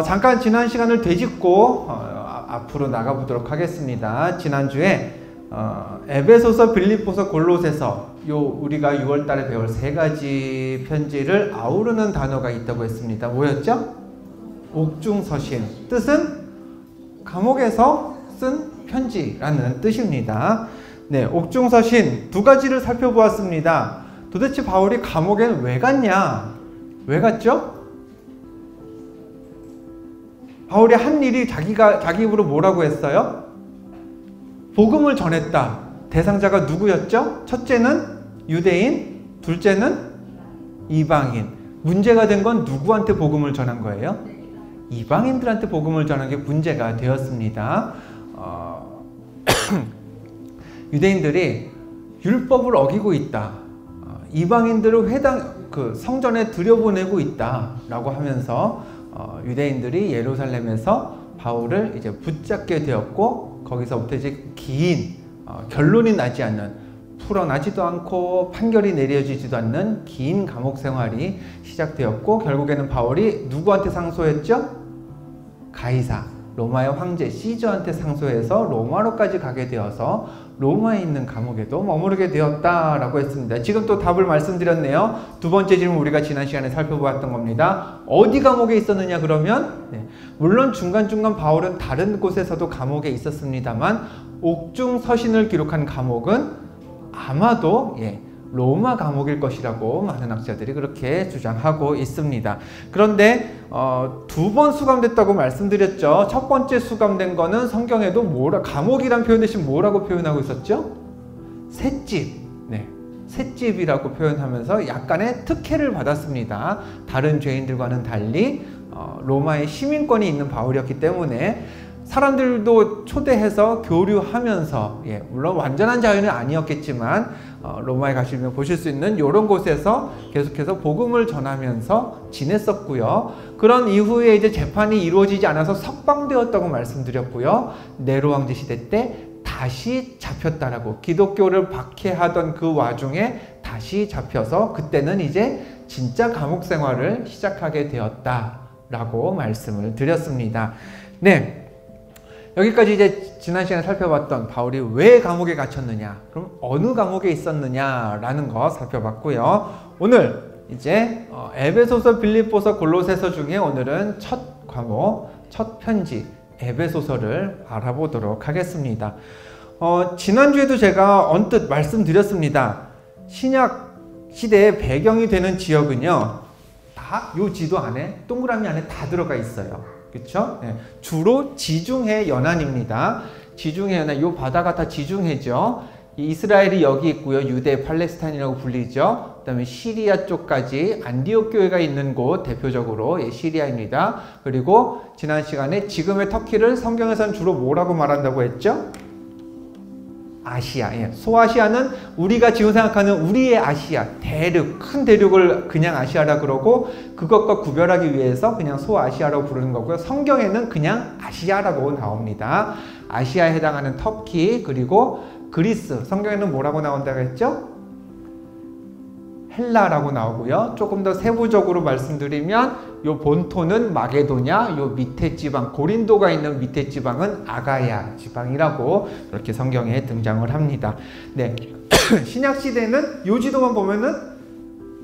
잠깐 지난 시간을 되짚고 앞으로 나가보도록 하겠습니다. 지난주에 에베소서, 빌립보서, 골로새서 우리가 6월달에 배울 세 가지 편지를 아우르는 단어가 있다고 했습니다. 뭐였죠? 옥중서신. 뜻은 감옥에서 쓴 편지라는 뜻입니다. 네, 옥중서신 두 가지를 살펴보았습니다. 도대체 바울이 감옥에는 왜 갔냐? 왜 갔죠? 바울이 한 일이 자기 입으로 뭐라고 했어요? 복음을 전했다. 대상자가 누구였죠? 첫째는 유대인, 둘째는 이방인. 문제가 된 건 누구한테 복음을 전한 거예요? 이방인들한테 복음을 전한 게 문제가 되었습니다. 유대인들이 율법을 어기고 있다. 이방인들을 성전에 들여보내고 있다라고 하면서 유대인들이 예루살렘에서 바울을 이제 붙잡게 되었고, 거기서부터 이제 긴 결론이 나지 않는, 풀어나지도 않고 판결이 내려지지도 않는 긴 감옥 생활이 시작되었고, 결국에는 바울이 누구한테 상소했죠? 가이사, 로마의 황제 시저한테 상소해서 로마로까지 가게 되어서 로마에 있는 감옥에도 머무르게 되었다라고 했습니다. 지금 또 답을 말씀드렸네요. 두 번째 질문 우리가 지난 시간에 살펴보았던 겁니다. 어디 감옥에 있었느냐 그러면? 물론 중간중간 바울은 다른 곳에서도 감옥에 있었습니다만 옥중서신을 기록한 감옥은 아마도 로마 감옥일 것이라고 많은 학자들이 그렇게 주장하고 있습니다. 그런데 두 번 수감됐다고 말씀드렸죠. 첫 번째 수감된 거는 성경에도 감옥이란 표현 대신 뭐라고 표현하고 있었죠? 셋집. 셋집이라고 표현하면서 약간의 특혜를 받았습니다. 다른 죄인들과는 달리 로마의 시민권이 있는 바울이었기 때문에 사람들도 초대해서 교류하면서, 물론 완전한 자유는 아니었겠지만 로마에 가시면 보실 수 있는 이런 곳에서 계속해서 복음을 전하면서 지냈었고요. 그런 이후에 이제 재판이 이루어지지 않아서 석방되었다고 말씀드렸고요. 네로 황제 시대 때 다시 잡혔다라고, 기독교를 박해하던 그 와중에 다시 잡혀서 그때는 이제 진짜 감옥 생활을 시작하게 되었다라고 말씀을 드렸습니다. 네. 여기까지 이제 지난 시간에 살펴봤던 바울이 왜 감옥에 갇혔느냐, 그럼 어느 감옥에 있었느냐라는 거 살펴봤고요. 오늘 이제 에베소서, 빌립보서, 골로새서 중에 오늘은 첫 과목, 첫 편지 에베소서를 알아보도록 하겠습니다. 지난주에도 제가 언뜻 말씀드렸습니다. 신약 시대의 배경이 되는 지역은요, 다 요 지도 안에, 동그라미 안에 다 들어가 있어요. 그렇죠? 주로 지중해 연안입니다. 지중해 연안, 요 바다가 다 지중해죠. 이스라엘이 여기 있고요. 유대, 팔레스타인이라고 불리죠. 그 다음에 시리아 쪽까지 안디옥 교회가 있는 곳, 대표적으로 시리아입니다. 그리고 지난 시간에 지금의 터키를 성경에서는 주로 뭐라고 말한다고 했죠? 아시아. 소아시아는 우리가 지금 생각하는 우리의 아시아, 대륙, 큰 대륙을 그냥 아시아라 그러고, 그것과 구별하기 위해서 그냥 소아시아라고 부르는 거고요. 성경에는 그냥 아시아라고 나옵니다. 아시아에 해당하는 터키, 그리고 그리스, 성경에는 뭐라고 나온다고 했죠? 헬라라고 나오고요. 조금 더 세부적으로 말씀드리면 요 본토는 마게도냐, 요 밑에 지방, 고린도가 있는 밑에 지방은 아가야 지방이라고 이렇게 성경에 등장을 합니다. 네. 신약 시대는 요 지도만 보면은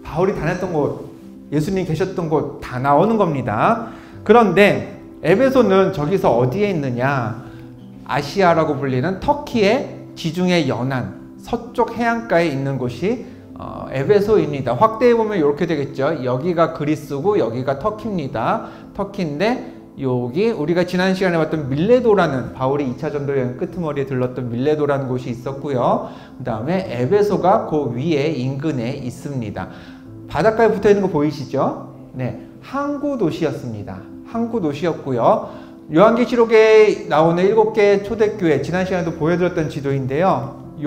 바울이 다녔던 곳, 예수님 계셨던 곳 다 나오는 겁니다. 그런데 에베소는 저기서 어디에 있느냐? 아시아라고 불리는 터키의 지중해 연안, 서쪽 해안가에 있는 곳이 에베소입니다. 확대해 보면 이렇게 되겠죠. 여기가 그리스고 여기가 터키입니다. 터키인데 여기 우리가 지난 시간에 봤던 밀레도라는, 바울이 2차 전도 여행 끄트머리에 들렀던 밀레도라는 곳이 있었고요. 그 다음에 에베소가 그 위에 인근에 있습니다. 바닷가에 붙어 있는 거 보이시죠? 네, 항구 도시였습니다. 항구 도시였고요. 요한계시록에 나오는 7개 초대교회, 지난 시간에도 보여드렸던 지도인데요.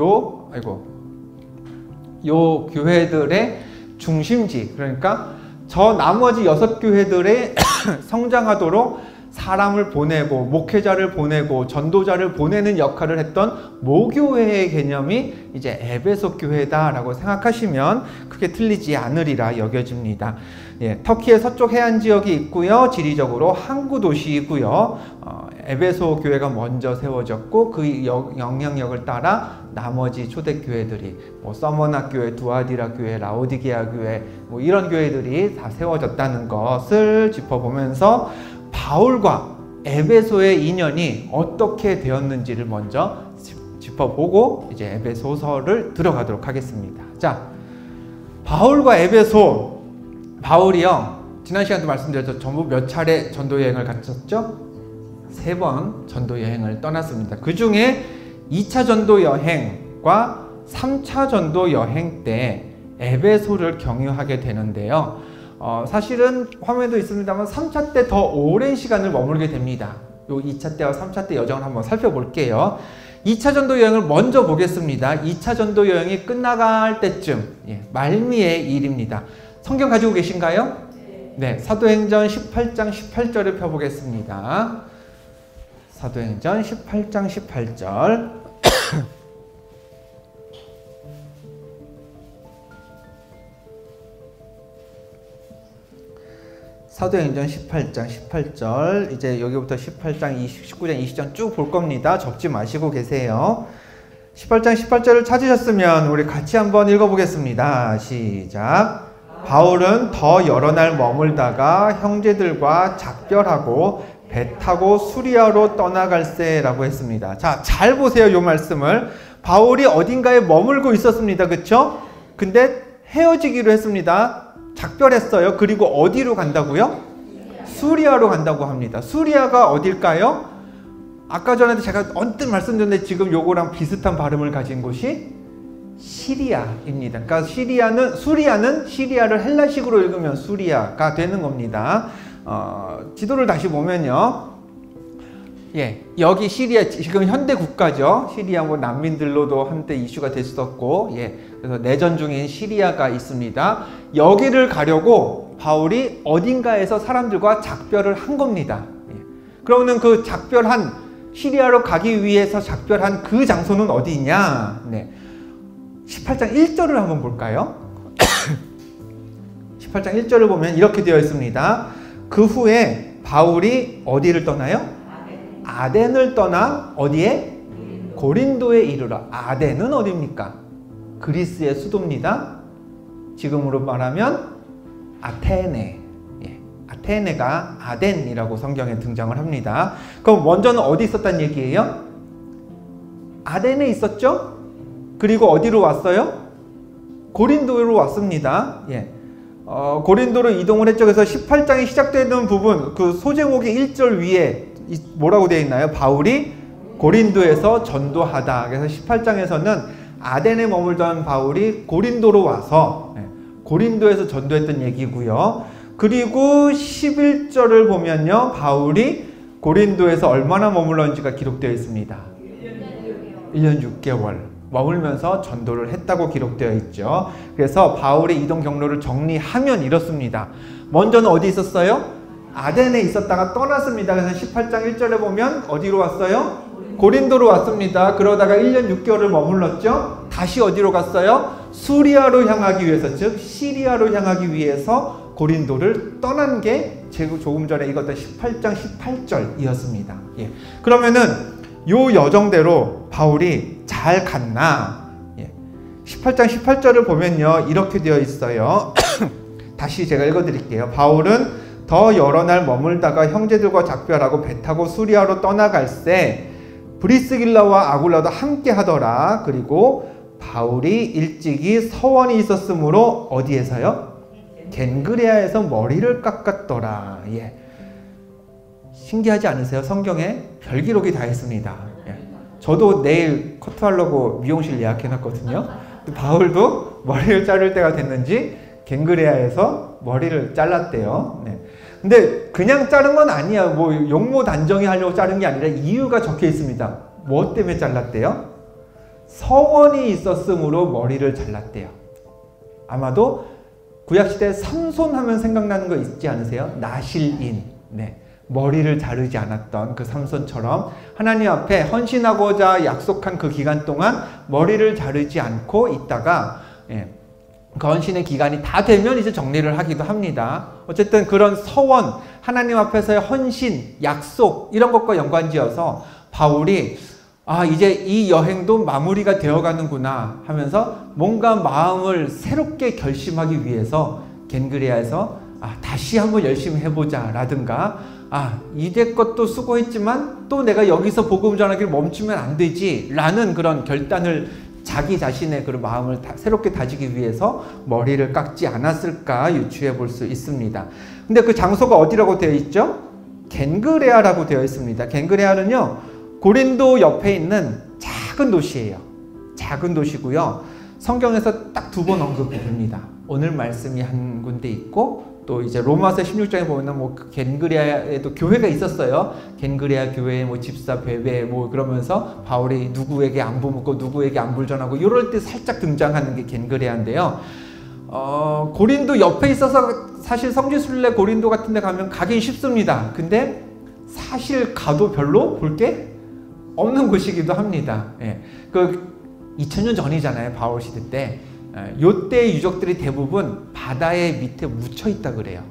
요 교회들의 중심지, 그러니까 저 나머지 6교회들의 성장하도록 사람을 보내고 목회자를 보내고 전도자를 보내는 역할을 했던 모교회의 개념이 이제 에베소 교회다라고 생각하시면 크게 틀리지 않으리라 여겨집니다. 예, 터키의 서쪽 해안 지역이 있고요. 지리적으로 항구 도시이고요. 에베소 교회가 먼저 세워졌고 그 영향력을 따라 나머지 초대교회들이 서머나 교회, 두아디라 교회, 라오디게아 교회 이런 교회들이 다 세워졌다는 것을 짚어보면서 바울과 에베소의 인연이 어떻게 되었는지를 먼저 짚어보고 이제 에베소서를 들어가도록 하겠습니다. 자, 바울과 에베소. 바울이요, 지난 시간에도 말씀드렸죠. 전부 몇 차례 전도 여행을 갔었죠? 3번 전도 여행을 떠났습니다. 그 중에 2차 전도 여행과 3차 전도 여행 때 에베소를 경유하게 되는데요. 사실은 화면에도 있습니다만 3차 때 더 오랜 시간을 머물게 됩니다. 요 2차 때와 3차 때 여정을 한번 살펴볼게요. 2차 전도 여행을 먼저 보겠습니다. 2차 전도 여행이 끝나갈 때쯤, 말미의 일입니다. 성경 가지고 계신가요? 네, 사도행전 18장 18절을 펴보겠습니다. 사도행전 18장 18절. 사도행전 18장 18절. 이제 여기부터 18장 19장 20장 쭉 볼 겁니다. 적지 마시고 계세요. 18장 18절을 찾으셨으면 우리 같이 한번 읽어보겠습니다. 시작. 바울은 더 여러 날 머물다가 형제들과 작별하고 배 타고 수리아로 떠나갈세라고 했습니다. 자, 잘 보세요. 이 말씀을. 바울이 어딘가에 머물고 있었습니다. 그쵸? 근데 헤어지기로 했습니다. 작별했어요. 그리고 어디로 간다고요? 수리아로 간다고 합니다. 수리아가 어딜까요? 아까 전에도 제가 언뜻 말씀드렸는데 지금 요거랑 비슷한 발음을 가진 곳이 시리아입니다. 그러니까 수리아는 시리아를 헬라식으로 읽으면 수리아가 되는 겁니다. 지도를 다시 보면요. 여기 시리아 지금 현대 국가죠. 시리아 난민들로도 한때 이슈가 됐었고, 그래서 내전 중인 시리아가 있습니다. 여기를 가려고 바울이 어딘가에서 사람들과 작별을 한 겁니다. 그러면 그 작별한 시리아로 가기 위해서 작별한 그 장소는 어디냐? 18장 1절을 한번 볼까요? 18장 1절을 보면 이렇게 되어 있습니다. 그 후에 바울이 어디를 떠나요? 아덴을 떠나 어디에? 고린도에 이르러. 아덴은 어디입니까? 그리스의 수도입니다. 지금으로 말하면 아테네. 아테네가 아덴이라고 성경에 등장을 합니다. 그럼 먼저는 어디 있었단 얘기예요? 아덴에 있었죠? 그리고 어디로 왔어요? 고린도로 왔습니다. 고린도로 이동을 했죠. 그래서 18장이 시작되는 부분, 그 소제목의 1절 위에 뭐라고 되어 있나요? 바울이 고린도에서 전도하다. 그래서 18장에서는 아덴에 머물던 바울이 고린도로 와서 고린도에서 전도했던 얘기고요. 그리고 11절을 보면요. 바울이 고린도에서 얼마나 머물렀는지가 기록되어 있습니다. 1년 6개월. 머물면서 전도를 했다고 기록되어 있죠. 그래서 바울의 이동 경로를 정리하면 이렇습니다. 먼저는 어디 있었어요? 아덴에 있었다가 떠났습니다. 그래서 18장 1절에 보면 어디로 왔어요? 고린도로 왔습니다. 그러다가 1년 6개월을 머물렀죠. 다시 어디로 갔어요? 수리아로 향하기 위해서, 즉 시리아로 향하기 위해서 고린도를 떠난 게 조금 전에 읽었던 18장 18절이었습니다. 그러면은 요 여정대로 바울이 잘 갔나? 18장 18절을 보면요. 이렇게 되어 있어요. 다시 제가 읽어드릴게요. 바울은 더 여러 날 머물다가 형제들과 작별하고 배 타고 수리아로 떠나갈새 브리스길라와 아굴라도 함께 하더라. 그리고 바울이 일찍이 서원이 있었으므로 어디에서요? 겐그레아에서 머리를 깎았더라. 신기하지 않으세요? 성경에 별 기록이 다 있습니다. 저도 내일 커트하려고 미용실 예약해놨거든요. 바울도 머리를 자를 때가 됐는지 겐그레아에서 머리를 잘랐대요. 근데 그냥 자른 건 아니야. 뭐 용모 단정히 하려고 자른 게 아니라 이유가 적혀 있습니다. 뭐 때문에 잘랐대요? 서원이 있었으므로 머리를 잘랐대요. 아마도 구약시대 삼손 하면 생각나는 거 있지 않으세요? 나실인. 머리를 자르지 않았던 그 삼손처럼 하나님 앞에 헌신하고자 약속한 그 기간 동안 머리를 자르지 않고 있다가 그 헌신의 기간이 다 되면 이제 정리를 하기도 합니다. 어쨌든 그런 서원, 하나님 앞에서의 헌신, 약속 이런 것과 연관지어서 바울이 이제 이 여행도 마무리가 되어가는구나 하면서 뭔가 마음을 새롭게 결심하기 위해서 겐그레아에서 다시 한번 열심히 해보자 라든가 이제껏 또 수고했지만 또 내가 여기서 복음 전하기를 멈추면 안 되지 라는 그런 결단을 자기 자신의 그런 마음을 새롭게 다지기 위해서 머리를 깎지 않았을까 유추해 볼 수 있습니다. 근데 그 장소가 어디라고 되어 있죠? 겐그레아라고 되어 있습니다. 겐그레아는요, 고린도 옆에 있는 작은 도시예요. 작은 도시고요. 성경에서 딱 2번 언급이 됩니다. 오늘 말씀이 한 군데 있고 또 이제 로마서 16장에 보면은 뭐 겐그레아에도 교회가 있었어요. 겐그레아 교회 뭐 집사 베베 뭐 그러면서 바울이 누구에게 안부 묻고 누구에게 안부를 전하고 이럴 때 살짝 등장하는 게 겐그레아인데요. 고린도 옆에 있어서 사실 성지순례 고린도 같은 데 가면 가긴 쉽습니다. 근데 사실 가도 별로 볼 게 없는 곳이기도 합니다. 그 2000년 전이잖아요. 바울 시대 때. 요때 유적들이 대부분 바다의 밑에 묻혀 있다 그래요.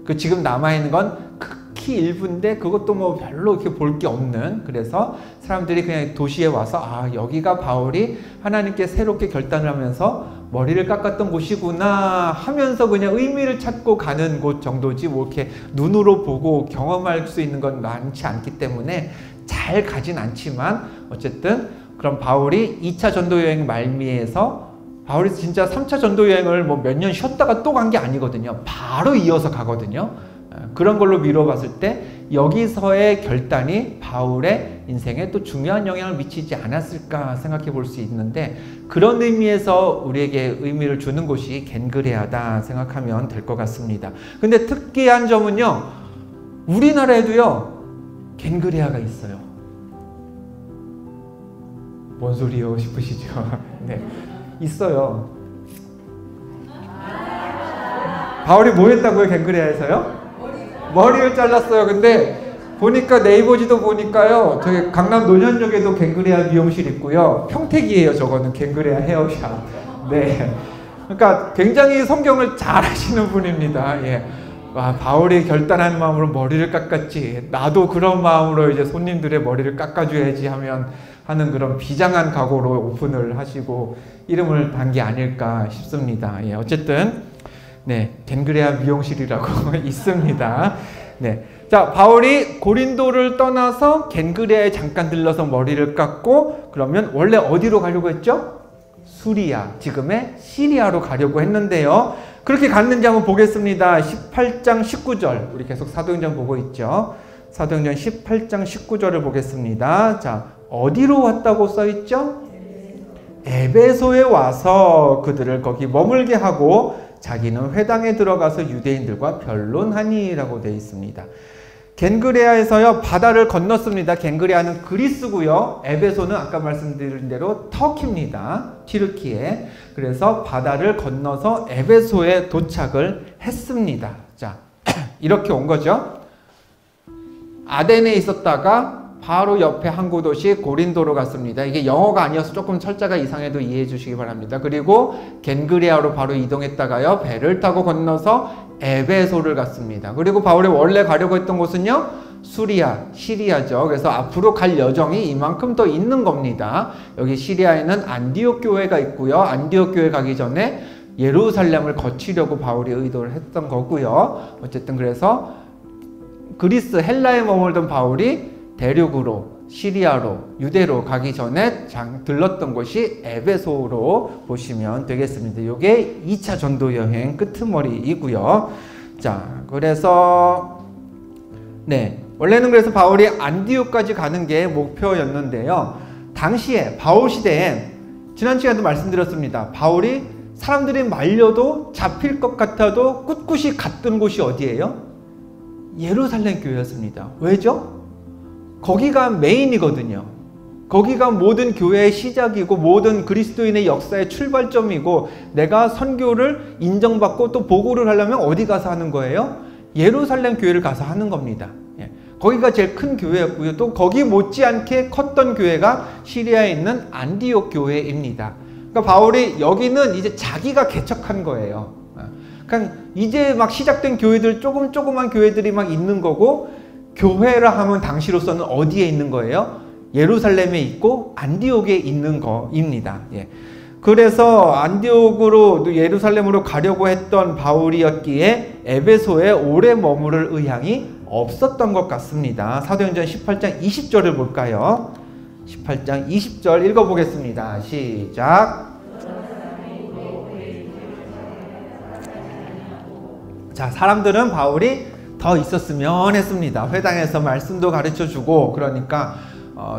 그 지금 남아있는 건 극히 일부인데 그것도 뭐 별로 이렇게 볼 게 없는, 그래서 사람들이 그냥 도시에 와서 여기가 바울이 하나님께 새롭게 결단을 하면서 머리를 깎았던 곳이구나 하면서 그냥 의미를 찾고 가는 곳 정도지 뭐 이렇게 눈으로 보고 경험할 수 있는 건 많지 않기 때문에 잘 가진 않지만 어쨌든 그럼 바울이 2차 전도여행 말미에서 바울이 진짜 3차 전도여행을 뭐 몇 년 쉬었다가 또 간 게 아니거든요. 바로 이어서 가거든요. 그런 걸로 미뤄봤을 때 여기서의 결단이 바울의 인생에 또 중요한 영향을 미치지 않았을까 생각해 볼 수 있는데, 그런 의미에서 우리에게 의미를 주는 곳이 겐그레아다 생각하면 될 것 같습니다. 근데 특이한 점은요, 우리나라에도요 겐그레아가 있어요. 뭔 소리요 싶으시죠? 네, 있어요. 바울이 뭐 했다고요, 겐그레아에서요? 머리를 잘랐어요. 근데 보니까 네이버 지도 보니까요, 저기 강남 논현역에도 겐그레아 미용실 있고요. 평택이에요, 저거는 겐그레아 헤어샵. 네, 그러니까 굉장히 성경을 잘 하시는 분입니다. 예. 와, 바울이 결단한 마음으로 머리를 깎았지, 나도 그런 마음으로 이제 손님들의 머리를 깎아줘야지 하는 그런 비장한 각오로 오픈을 하시고 이름을 단 게 아닐까 싶습니다. 예, 어쨌든 네, 겐그레아 미용실이라고 있습니다. 네, 자, 바울이 고린도를 떠나서 겐그레아에 잠깐 들러서 머리를 깎고 그러면 원래 어디로 가려고 했죠? 수리아, 지금의 시리아로 가려고 했는데요. 그렇게 갔는지 한번 보겠습니다. 18장 19절, 우리 계속 사도행전 보고 있죠. 사도행전 18장 19절을 보겠습니다. 자, 어디로 왔다고 써있죠? 에베소에 와서 그들을 거기 머물게 하고 자기는 회당에 들어가서 유대인들과 변론하니 라고 되어 있습니다. 겐그레아에서요 바다를 건넜습니다. 겐그레아는 그리스고요. 에베소는 아까 말씀드린 대로 터키입니다. 튀르키예. 그래서 바다를 건너서 에베소에 도착을 했습니다. 자, 이렇게 온 거죠. 아덴에 있었다가 바로 옆에 항구 도시 고린도로 갔습니다. 이게 영어가 아니어서 조금 철자가 이상해도 이해해 주시기 바랍니다. 그리고 겐그레아로 바로 이동했다가요 배를 타고 건너서 에베소를 갔습니다. 그리고 바울이 원래 가려고 했던 곳은요 수리아, 시리아죠. 그래서 앞으로 갈 여정이 이만큼 더 있는 겁니다. 여기 시리아에는 안디옥 교회가 있고요. 안디옥 교회 가기 전에 예루살렘을 거치려고 바울이 의도를 했던 거고요. 어쨌든 그래서 그리스, 헬라에 머물던 바울이 대륙으로, 시리아로, 유대로 가기 전에 들렀던 곳이 에베소로 보시면 되겠습니다. 이게 2차 전도 여행 끄트머리이고요. 자, 그래서 네, 원래는 그래서 바울이 안디옥까지 가는 게 목표였는데요. 당시에 바울 시대에 지난 시간에도 말씀드렸습니다. 바울이 사람들이 말려도 잡힐 것 같아도 꿋꿋이 갔던 곳이 어디예요? 예루살렘 교회였습니다. 왜죠? 거기가 메인이거든요. 거기가 모든 교회의 시작이고 모든 그리스도인의 역사의 출발점이고 내가 선교를 인정받고 또 보고를 하려면 어디 가서 하는 거예요? 예루살렘 교회를 가서 하는 겁니다. 예. 거기가 제일 큰 교회였고요. 또 거기 못지않게 컸던 교회가 시리아에 있는 안디옥 교회입니다. 그러니까 바울이 여기는 이제 자기가 개척한 거예요. 그러니까 이제 막 시작된 교회들, 조그만 교회들이 막 있는 거고, 교회라 하면 당시로서는 어디에 있는 거예요? 예루살렘에 있고 안디옥에 있는 거입니다. 예. 그래서 안디옥으로, 예루살렘으로 가려고 했던 바울이었기에 에베소에 오래 머무를 의향이 없었던 것 같습니다. 사도행전 18장 20절을 볼까요? 18장 20절 읽어보겠습니다. 시작. 자, 사람들은 바울이 더 있었으면 했습니다. 회당에서 말씀도 가르쳐주고, 그러니까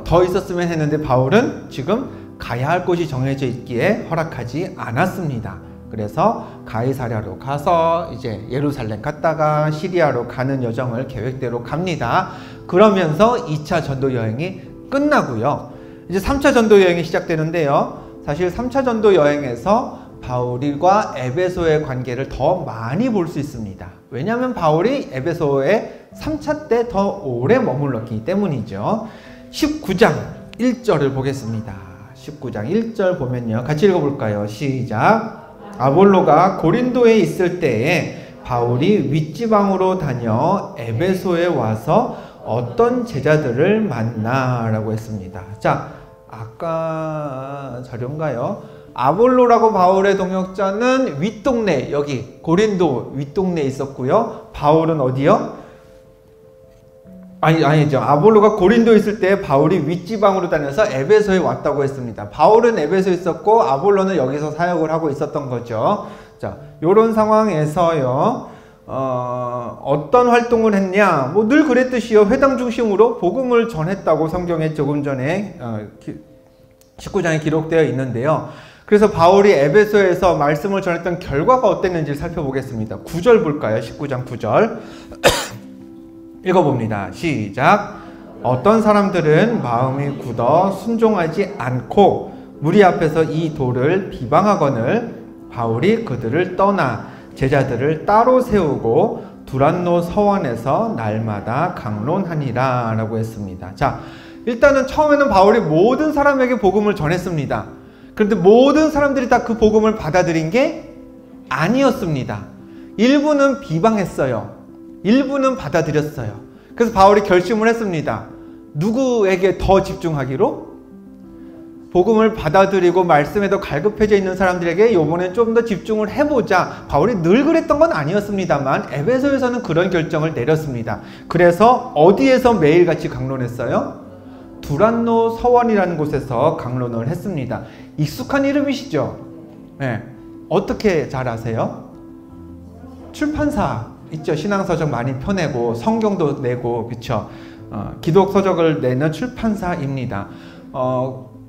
더 있었으면 했는데 바울은 지금 가야 할 곳이 정해져 있기에 허락하지 않았습니다. 그래서 가이사랴로 가서 이제 예루살렘 갔다가 시리아로 가는 여정을 계획대로 갑니다. 그러면서 2차 전도 여행이 끝나고요. 이제 3차 전도 여행이 시작되는데요. 사실 3차 전도 여행에서 바울과 에베소의 관계를 더 많이 볼 수 있습니다. 왜냐하면 바울이 에베소에 3차 때 더 오래 머물렀기 때문이죠. 19장 1절을 보겠습니다. 19장 1절 보면요. 같이 읽어볼까요? 시작. 아볼로가 고린도에 있을 때에 바울이 윗지방으로 다녀 에베소에 와서 어떤 제자들을 만나 라고 했습니다. 자, 아까 자료인가요? 아볼로라고 바울의 동역자는 윗동네, 여기 고린도 윗동네에 있었고요. 바울은 어디요? 아니죠. 아볼로가 고린도에 있을 때 바울이 윗지방으로 다녀서 에베소에 왔다고 했습니다. 바울은 에베소에 있었고 아볼로는 여기서 사역을 하고 있었던 거죠. 자, 요런 상황에서요. 어떤 활동을 했냐? 뭐 늘 그랬듯이요. 회당 중심으로 복음을 전했다고 성경에 조금 전에 19장에 기록되어 있는데요. 그래서 바울이 에베소에서 말씀을 전했던 결과가 어땠는지 살펴보겠습니다. 9절 볼까요? 19장 9절. 읽어봅니다. 시작. 어떤 사람들은 마음이 굳어 순종하지 않고 무리 앞에서 이 도를 비방하거늘 바울이 그들을 떠나 제자들을 따로 세우고 두란노 서원에서 날마다 강론하니라 라고 했습니다. 자, 일단은 처음에는 바울이 모든 사람에게 복음을 전했습니다. 그런데 모든 사람들이 다 그 복음을 받아들인 게 아니었습니다. 일부는 비방했어요. 일부는 받아들였어요. 그래서 바울이 결심을 했습니다. 누구에게 더 집중하기로? 복음을 받아들이고 말씀에 더 갈급해져 있는 사람들에게 이번엔 좀 더 집중을 해보자. 바울이 늘 그랬던 건 아니었습니다만 에베소에서는 그런 결정을 내렸습니다. 그래서 어디에서 매일같이 강론했어요? 두란노 서원이라는 곳에서 강론을 했습니다. 익숙한 이름이시죠? 네. 어떻게 잘 아세요? 출판사 있죠. 신앙서적 많이 펴내고 성경도 내고, 그쵸? 기독서적을 내는 출판사입니다.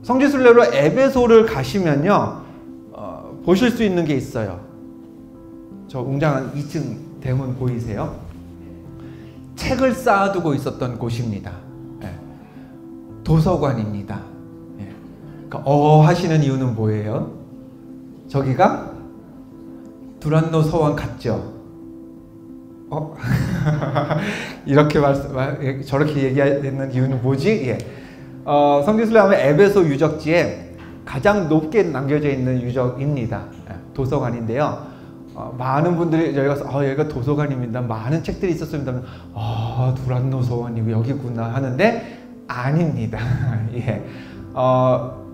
성지순례로 에베소를 가시면요, 보실 수 있는 게 있어요. 저 웅장한 2층 대문 보이세요? 책을 쌓아두고 있었던 곳입니다. 예. 도서관입니다. 예. 그러니까 하시는 이유는 뭐예요? 저기가 두란노 서원 같죠? 이렇게 저렇게 얘기하는 이유는 뭐지? 예. 성지순례 하면 에베소 유적지에 가장 높게 남겨져 있는 유적입니다. 예. 도서관인데요. 많은 분들이 여기가 여기가 도서관입니다. 많은 책들이 있었습니다. 두란노 서원이고 여기구나 하는데 아닙니다. 예.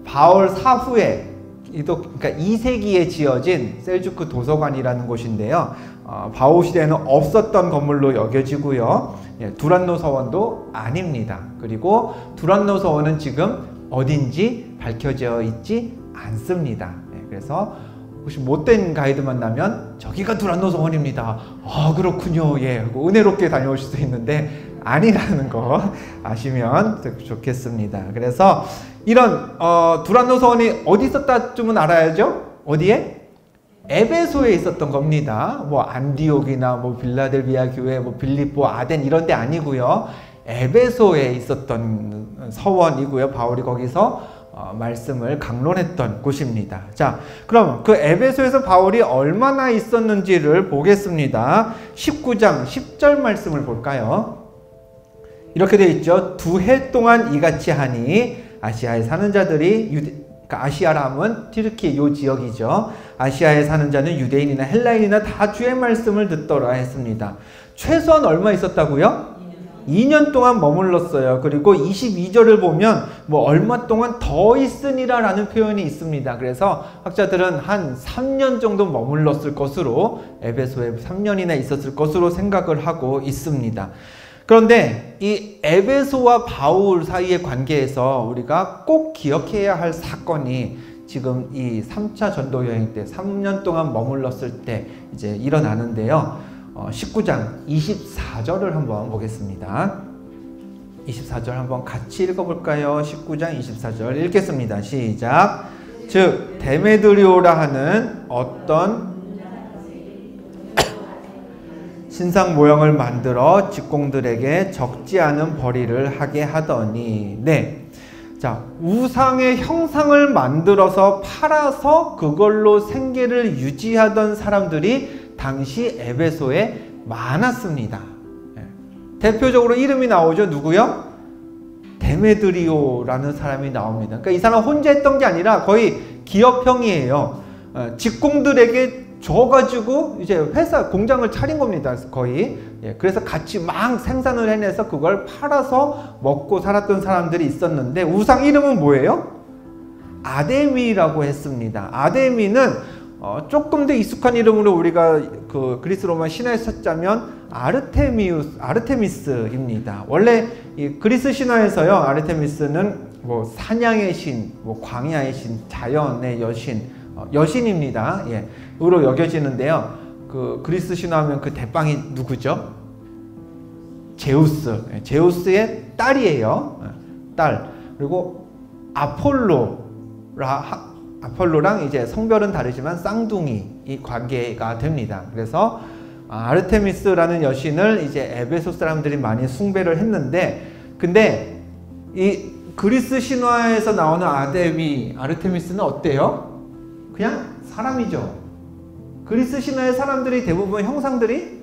바울 사후에 그러니까 2세기에 지어진 셀주크 도서관이라는 곳인데요. 바울 시대에는 없었던 건물로 여겨지고요. 예, 두란노 서원도 아닙니다. 그리고 두란노 서원은 지금 어딘지 밝혀져 있지 않습니다. 예, 그래서 혹시 못된 가이드 만나면 저기가 두란노 서원입니다. 그렇군요. 예, 은혜롭게 다녀오실 수 있는데 아니라는 거 아시면 좋겠습니다. 그래서 이런 두란노 서원이 어디 있었다쯤은 알아야죠. 어디에? 에베소에 있었던 겁니다. 뭐 안디옥이나 뭐 빌라델비아 교회, 뭐 빌립보, 아덴 이런 데 아니고요. 에베소에 있었던 서원이고요. 바울이 거기서 말씀을 강론했던 곳입니다. 자, 그럼 그 에베소에서 바울이 얼마나 있었는지를 보겠습니다. 19장 10절 말씀을 볼까요? 이렇게 되어 있죠. 2해 동안 이같이 하니 아시아에 사는 자들이 그러니까 아시아람은 튀르키 요 지역이죠. 아시아에 사는 자는 유대인이나 헬라인이나 다 주의 말씀을 듣더라 했습니다. 최소한 얼마 있었다고요? 2년 동안 머물렀어요. 그리고 22절을 보면 뭐 얼마 동안 더 있으니라 라는 표현이 있습니다. 그래서 학자들은 한 3년 정도 머물렀을 것으로, 에베소에 3년이나 있었을 것으로 생각을 하고 있습니다. 그런데 이 에베소와 바울 사이의 관계에서 우리가 꼭 기억해야 할 사건이 지금 이 3차 전도 여행 때 3년 동안 머물렀을 때 이제 일어나는데요. 19장 24절을 한번 보겠습니다. 24절 한번 같이 읽어볼까요? 19장 24절 읽겠습니다. 시작. 즉 데메드리오라 하는 어떤 신상 모형을 만들어 직공들에게 적지 않은 벌이를 하게 하더니, 네, 자, 우상의 형상을 만들어서 팔아서 그걸로 생계를 유지하던 사람들이 당시 에베소에 많았습니다. 대표적으로 이름이 나오죠. 누구요? 데메드리오라는 사람이 나옵니다. 그러니까 이 사람 혼자 했던 게 아니라 거의 기업형이에요. 직공들에게 줘가지고 이제 회사, 공장을 차린 겁니다. 거의. 그래서 같이 막 생산을 해내서 그걸 팔아서 먹고 살았던 사람들이 있었는데, 우상 이름은 뭐예요? 아데미라고 했습니다. 아데미는 조금 더 익숙한 이름으로 우리가 그 그리스 로마 신화에 찾자면 아르테미스입니다. 원래 이 그리스 신화에서요, 아르테미스는 뭐 사냥의 신, 뭐 광야의 신, 자연의 여신, 여신입니다. 예, 으로 여겨지는데요. 그 그리스 신화하면 그 대빵이 누구죠? 제우스. 제우스의 딸이에요. 딸. 그리고 아폴로랑 이제 성별은 다르지만 쌍둥이 이 관계가 됩니다. 그래서 아르테미스라는 여신을 이제 에베소 사람들이 많이 숭배를 했는데, 근데 이 그리스 신화에서 나오는 아르테미스는 어때요? 그냥 사람이죠. 그리스 신화의 사람들이 대부분 형상들이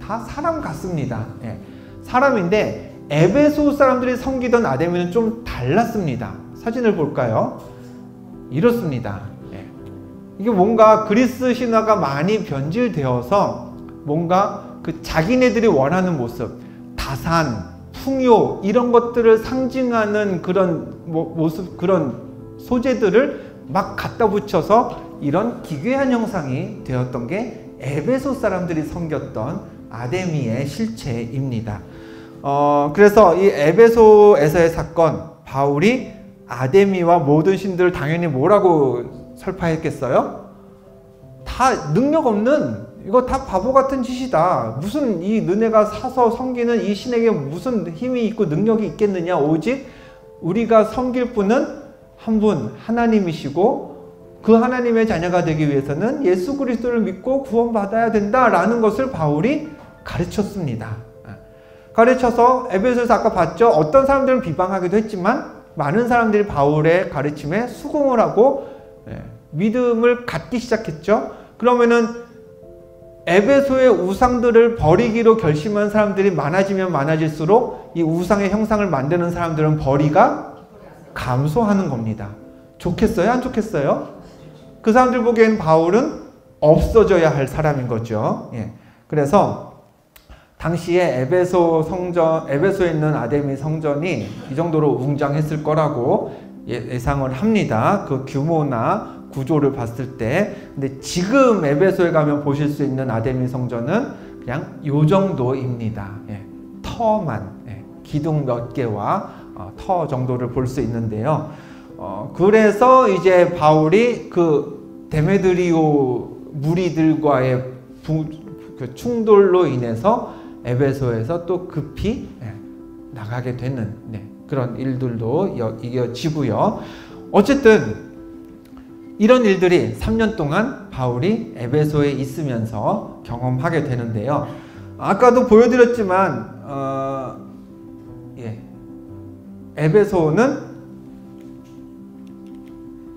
다 사람 같습니다. 예. 사람인데 에베소 사람들이 섬기던 아데미는 좀 달랐습니다. 사진을 볼까요? 이렇습니다. 예. 이게 뭔가 그리스 신화가 많이 변질되어서 뭔가 그 자기네들이 원하는 모습, 다산, 풍요 이런 것들을 상징하는 그런 모습, 그런 소재들을 막 갖다 붙여서 이런 기괴한 형상이 되었던 게 에베소 사람들이 섬겼던 아데미의 실체입니다. 그래서 이 에베소에서의 사건, 바울이 아데미와 모든 신들을 당연히 뭐라고 설파했겠어요? 다 능력 없는, 이거 다 바보 같은 짓이다. 무슨 이 너네가 사서 섬기는 이 신에게 무슨 힘이 있고 능력이 있겠느냐. 오직 우리가 섬길 분은 한 분 하나님이시고 그 하나님의 자녀가 되기 위해서는 예수 그리스도를 믿고 구원받아야 된다라는 것을 바울이 가르쳤습니다. 가르쳐서 에베소에서 아까 봤죠? 어떤 사람들은 비방하기도 했지만 많은 사람들이 바울의 가르침에 수긍을 하고 믿음을 갖기 시작했죠. 그러면은 에베소의 우상들을 버리기로 결심한 사람들이 많아지면 많아질수록 이 우상의 형상을 만드는 사람들은 벌이가 감소하는 겁니다. 좋겠어요? 안 좋겠어요? 그 사람들 보기엔 바울은 없어져야 할 사람인 거죠. 예. 그래서 당시에 에베소에 있는 아데미 성전이 이 정도로 웅장했을 거라고 예상을 합니다. 그 규모나 구조를 봤을 때. 근데 지금 에베소에 가면 보실 수 있는 아데미 성전은 그냥 요 정도입니다. 예. 터만, 기둥 몇 개와 터 정도를 볼 수 있는데요. 그래서 이제 바울이 그 데메드리오 무리들과의 그 충돌로 인해서 에베소에서 또 급히 나가게 되는 그런 일들도 이어지고요. 어쨌든 이런 일들이 3년 동안 바울이 에베소에 있으면서 경험하게 되는데요. 아까도 보여드렸지만 에베소는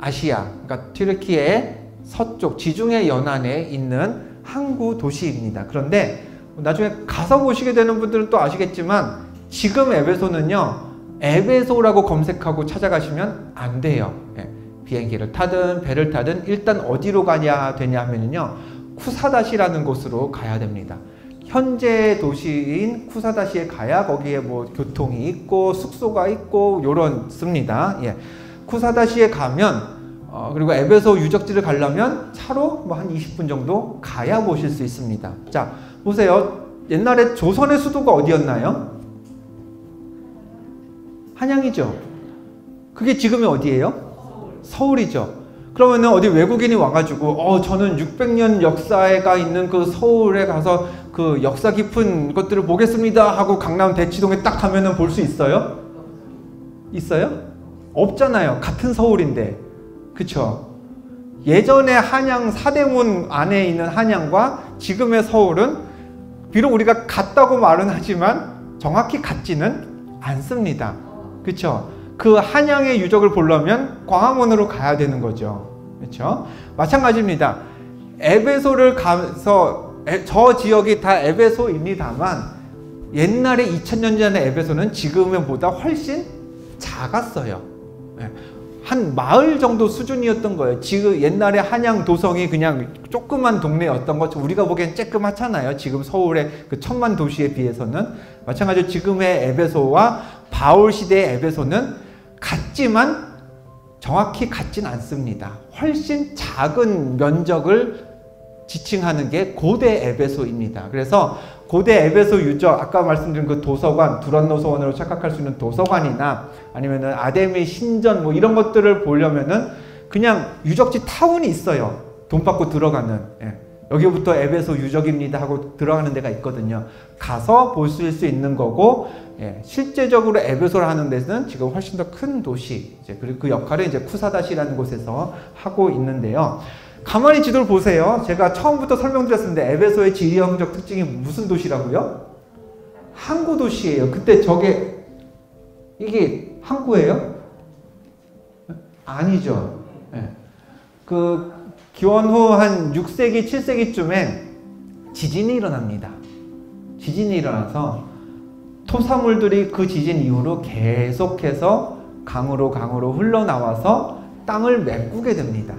아시아, 그러니까 튀르키예 서쪽 지중해 연안에 있는 항구 도시입니다. 그런데 나중에 가서 보시게 되는 분들은 또 아시겠지만 지금 에베소는요, 에베소라고 검색하고 찾아가시면 안 돼요. 예, 비행기를 타든 배를 타든 일단 어디로 가야 되냐 하면요, 쿠사다시라는 곳으로 가야 됩니다. 현재 도시인 쿠사다시에 가야 거기에 뭐 교통이 있고 숙소가 있고 요렇습니다. 예. 쿠사다시에 가면 그리고 에베소 유적지를 가려면 차로 뭐 한 20분 정도 가야 보실 수 있습니다. 자, 보세요. 옛날에 조선의 수도가 어디였나요? 한양이죠. 그게 지금이 어디예요? 서울이죠. 그러면은 어디 외국인이 와가지고 저는 600년 역사가 있는 그 서울에 가서 그 역사 깊은 것들을 보겠습니다 하고 강남 대치동에 딱 가면은 볼 수 있어요? 있어요? 없잖아요. 같은 서울인데. 그쵸? 예전에 한양 사대문 안에 있는 한양과 지금의 서울은 비록 우리가 같다고 말은 하지만 정확히 같지는 않습니다. 그쵸? 그 한양의 유적을 보려면 광화문으로 가야 되는 거죠. 그쵸? 마찬가지입니다. 에베소를 가서 저 지역이 다 에베소입니다만 옛날에 2000년 전에 에베소는 지금보다 훨씬 작았어요. 한 마을 정도 수준이었던 거예요. 지금 옛날에 한양 도성이 그냥 조그만 동네였던 것처럼 우리가 보기엔 쬐끔하잖아요. 지금 서울의 그 천만 도시에 비해서는. 마찬가지로 지금의 에베소와 바울 시대의 에베소는 같지만 정확히 같진 않습니다. 훨씬 작은 면적을 지칭하는 게 고대 에베소입니다. 그래서 고대 에베소 유적, 아까 말씀드린 그 도서관, 두란노서원으로 착각할 수 있는 도서관이나 아니면은 아데미 신전 뭐 이런 것들을 보려면은 그냥 유적지 타운이 있어요. 돈 받고 들어가는. 예. 여기부터 에베소 유적입니다 하고 들어가는 데가 있거든요. 가서 보실 수 있는 거고, 예. 실제적으로 에베소를 하는 데는 지금 훨씬 더 큰 도시, 그리고 그 역할을 이제 쿠사다시라는 곳에서 하고 있는데요. 가만히 지도를 보세요. 제가 처음부터 설명드렸는데 에베소의 지리형적 특징이 무슨 도시라고요? 항구 도시예요. 그때 이게 항구예요? 아니죠. 네. 그 기원 후 한 6세기, 7세기쯤에 지진이 일어납니다. 지진이 일어나서 토사물들이 그 지진 이후로 계속해서 강으로 흘러나와서 땅을 메꾸게 됩니다.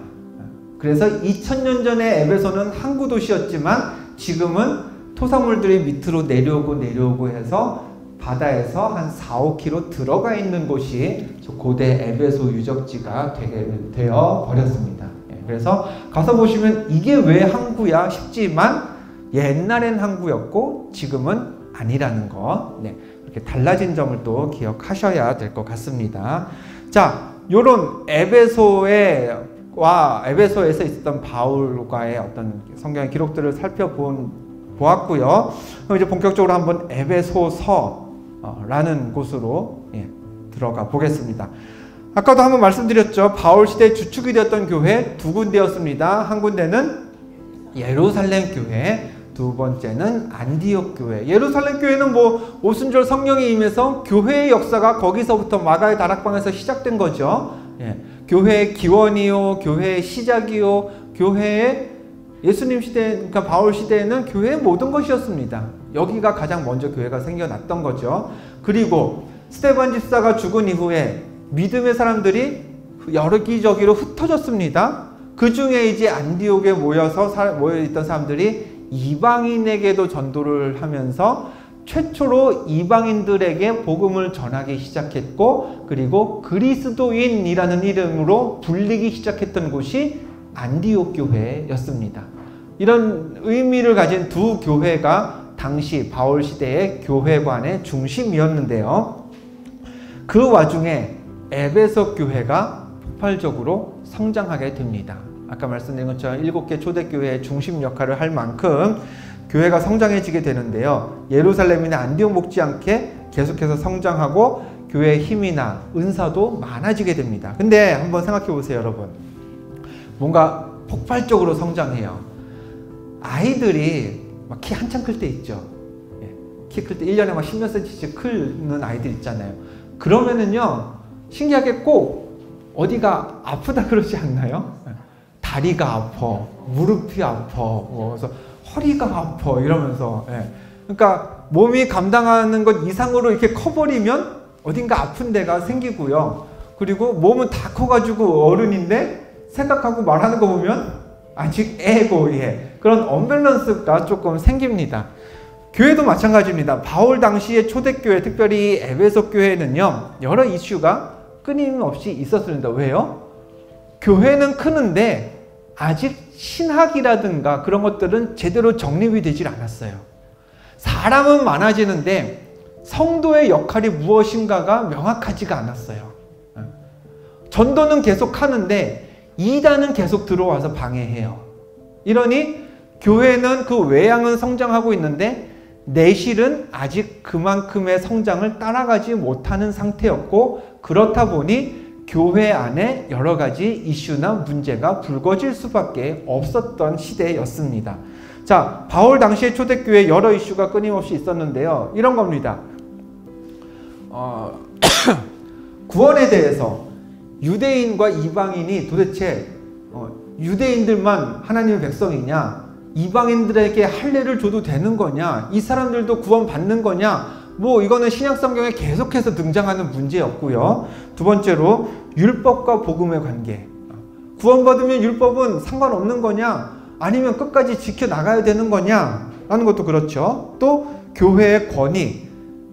그래서 2000년 전에 에베소는 항구 도시였지만 지금은 토사물들이 밑으로 내려오고 해서 바다에서 한 4, 5km 들어가 있는 곳이 고대 에베소 유적지가 되어 버렸습니다. 그래서 가서 보시면 이게 왜 항구야 싶지만 옛날엔 항구였고 지금은 아니라는 거, 이렇게 달라진 점을 또 기억하셔야 될 것 같습니다. 자, 요런 에베소에서 있었던 바울과의 어떤 성경의 기록들을 살펴보았고요. 그럼 이제 본격적으로 한번 에베소서라는 곳으로 들어가 보겠습니다. 아까도 한번 말씀드렸죠. 바울 시대의 주축이 되었던 교회 두 군데였습니다. 한 군데는 예루살렘 교회, 두 번째는 안디옥 교회. 예루살렘 교회는 뭐 오순절 성령이 임해서 교회의 역사가 거기서부터 마가의 다락방에서 시작된 거죠. 교회의 기원이요, 교회의 시작이요, 교회의 예수님 시대, 그러니까 바울 시대에는 교회의 모든 것이었습니다. 여기가 가장 먼저 교회가 생겨났던 거죠. 그리고 스데반 집사가 죽은 이후에 믿음의 사람들이 여기저기로 흩어졌습니다. 그 중에 이제 안디옥에 모여있던 사람들이 이방인에게도 전도를 하면서 최초로 이방인들에게 복음을 전하기 시작했고, 그리고 그리스도인이라는 이름으로 불리기 시작했던 곳이 안디옥 교회였습니다. 이런 의미를 가진 두 교회가 당시 바울 시대의 교회관의 중심이었는데요. 그 와중에 에베소 교회가 폭발적으로 성장하게 됩니다. 아까 말씀드린 것처럼 7개 초대교회의 중심 역할을 할 만큼 교회가 성장해지게 되는데요. 예루살렘이나 안디옥 못지않게 계속해서 성장하고 교회의 힘이나 은사도 많아지게 됩니다. 근데 한번 생각해 보세요, 여러분. 뭔가 폭발적으로 성장해요. 아이들이 막 키 한참 클 때 있죠. 키 클 때 1년에 막 10몇 cm씩 크는 아이들 있잖아요. 그러면은요, 신기하게 꼭 어디가 아프다 그러지 않나요? 다리가 아파, 무릎이 아파, 그래서 허리가 아파 이러면서. 그러니까 몸이 감당하는 것 이상으로 이렇게 커버리면 어딘가 아픈 데가 생기고요. 그리고 몸은 다 커가지고 어른인데 생각하고 말하는 거 보면 아직 애고, 그런 언밸런스가 조금 생깁니다. 교회도 마찬가지입니다. 바울 당시의 초대교회, 특별히 에베소 교회는요, 여러 이슈가 끊임없이 있었습니다. 왜요? 교회는 크는데 아직 신학이라든가 그런 것들은 제대로 정립이 되질 않았어요. 사람은 많아지는데 성도의 역할이 무엇인가가 명확하지가 않았어요. 전도는 계속 하는데 이단은 계속 들어와서 방해해요. 이러니 교회는 그 외양은 성장하고 있는데 내실은 아직 그만큼의 성장을 따라가지 못하는 상태였고, 그렇다 보니 교회 안에 여러 가지 이슈나 문제가 불거질 수밖에 없었던 시대였습니다. 자, 바울 당시의 초대교회 여러 이슈가 끊임없이 있었는데요. 이런 겁니다. 구원에 대해서 유대인과 이방인이 도대체 유대인들만 하나님의 백성이냐, 이방인들에게 할례를 줘도 되는 거냐, 이 사람들도 구원 받는 거냐, 이거는 신약 성경에 계속해서 등장하는 문제였고요. 두 번째로 율법과 복음의 관계. 구원받으면 율법은 상관없는 거냐, 아니면 끝까지 지켜나가야 되는 거냐 라는 것도 그렇죠. 또 교회의 권위,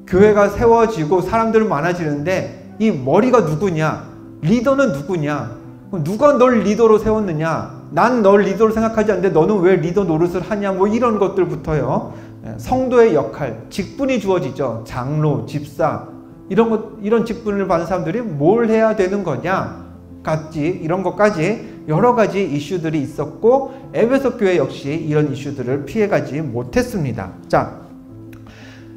교회가 세워지고 사람들은 많아지는데 이 머리가 누구냐, 리더는 누구냐, 누가 널 리더로 세웠느냐, 난 널 리더로 생각하지 않는데 너는 왜 리더 노릇을 하냐, 이런 것들부터요. 성도의 역할, 직분이 주어지죠. 장로, 집사, 이런 직분을 받는 사람들이 뭘 해야 되는 거냐 이런 것까지 여러 가지 이슈들이 있었고, 에베소 교회 역시 이런 이슈들을 피해가지 못했습니다. 자,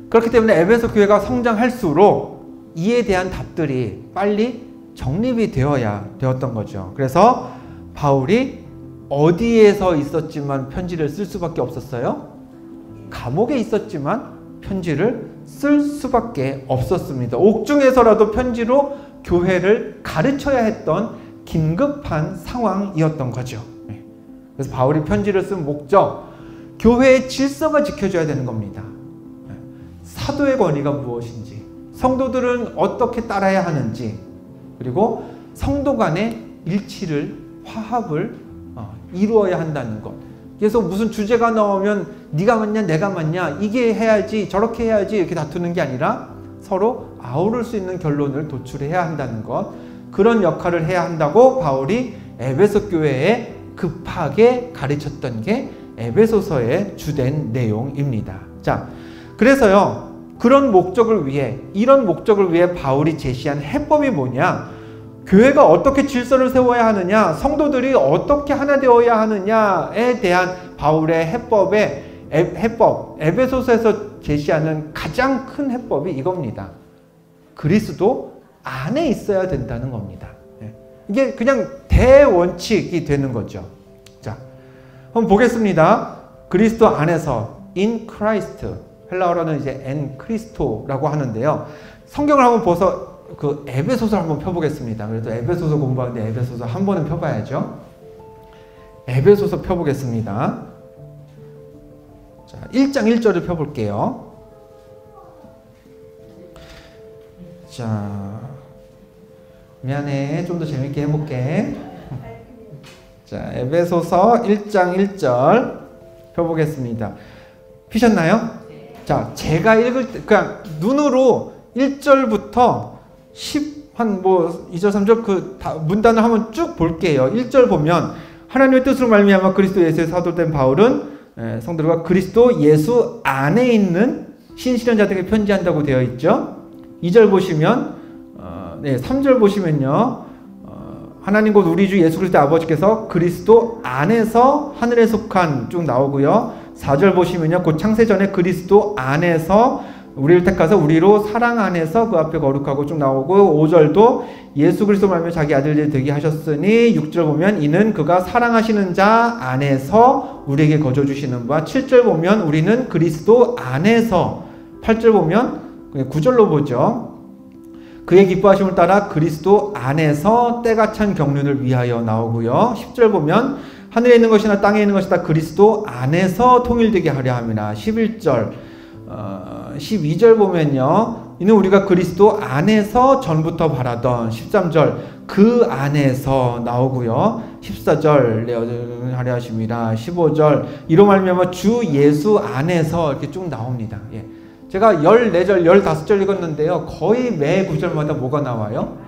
그렇기 때문에 에베소 교회가 성장할수록 이에 대한 답들이 빨리 정립이 되었던 거죠. 그래서 바울이 어디에서 있었지만 편지를 쓸 수밖에 없었어요? 감옥에 있었지만 편지를 쓸 수밖에 없었습니다. 옥중에서라도 편지로 교회를 가르쳐야 했던 긴급한 상황이었던 거죠. 그래서 바울이 편지를 쓴 목적, 교회의 질서가 지켜져야 되는 겁니다. 사도의 권위가 무엇인지, 성도들은 어떻게 따라야 하는지, 그리고 성도 간의 일치를, 화합을 이루어야 한다는 것. 그래서 무슨 주제가 나오면 네가 맞냐 내가 맞냐, 이게 해야지 저렇게 해야지 이렇게 다투는 게 아니라 서로 아우를 수 있는 결론을 도출해야 한다는 것, 그런 역할을 해야 한다고 바울이 에베소 교회에 급하게 가르쳤던 게 에베소서의 주된 내용입니다. 자, 그래서요, 이런 목적을 위해 바울이 제시한 해법이 뭐냐? 교회가 어떻게 질서를 세워야 하느냐, 성도들이 어떻게 하나 되어야 하느냐에 대한 바울의 해법, 에베소서에서 제시하는 가장 큰 해법이 이겁니다. 그리스도 안에 있어야 된다는 겁니다. 이게 그냥 대원칙이 되는 거죠. 자, 한번 보겠습니다. 그리스도 안에서, in Christ, 헬라어로는 이제 en Christo라고 하는데요. 성경을 한번 보서 그 에베소서를 한번 펴보겠습니다. 그래도 에베소서 공부하는데 에베소서 한 번은 펴봐야죠. 에베소서 펴보겠습니다. 자, 1장 1절을 펴볼게요. 자, 미안해. 좀 더 재밌게 해볼게. 자, 에베소서 1장 1절 펴보겠습니다. 피셨나요? 자, 제가 읽을 때 그냥 눈으로 1절부터 2절 3절 그 문단을 한번 쭉 볼게요. 1절 보면 하나님의 뜻으로 말미암아 그리스도 예수의 사도된 바울은 성도들과 그리스도 예수 안에 있는 신실한 자들에게 편지한다고 되어 있죠. 2절 보시면 3절 보시면요. 하나님 곧 우리 주 예수 그리스도 아버지께서 그리스도 안에서 하늘에 속한 쭉 나오고요. 4절 보시면요. 곧 창세 전에 그리스도 안에서 우리를 택하사 우리로 사랑 안에서 그 앞에 거룩하고 쭉 나오고, 5절도 예수 그리스도 말미암아 자기 아들들이 되게 하셨으니, 6절 보면 이는 그가 사랑하시는 자 안에서 우리에게 거저 주시는 바, 7절 보면 우리는 그리스도 안에서, 8절 보면 9절로 보죠. 그의 기뻐하심을 따라 그리스도 안에서 때가 찬 경륜을 위하여 나오고요. 10절 보면 하늘에 있는 것이나 땅에 있는 것이 다 그리스도 안에서 통일되게 하려 함이라. 11절 12절 보면요. 이는 우리가 그리스도 안에서 전부터 바라던. 13절 그 안에서 나오고요. 14절 하려 하심이라. 15절 이로 말미암아 주 예수 안에서 이렇게 쭉 나옵니다. 예. 제가 14절, 15절 읽었는데요. 거의 매 구절마다 뭐가 나와요?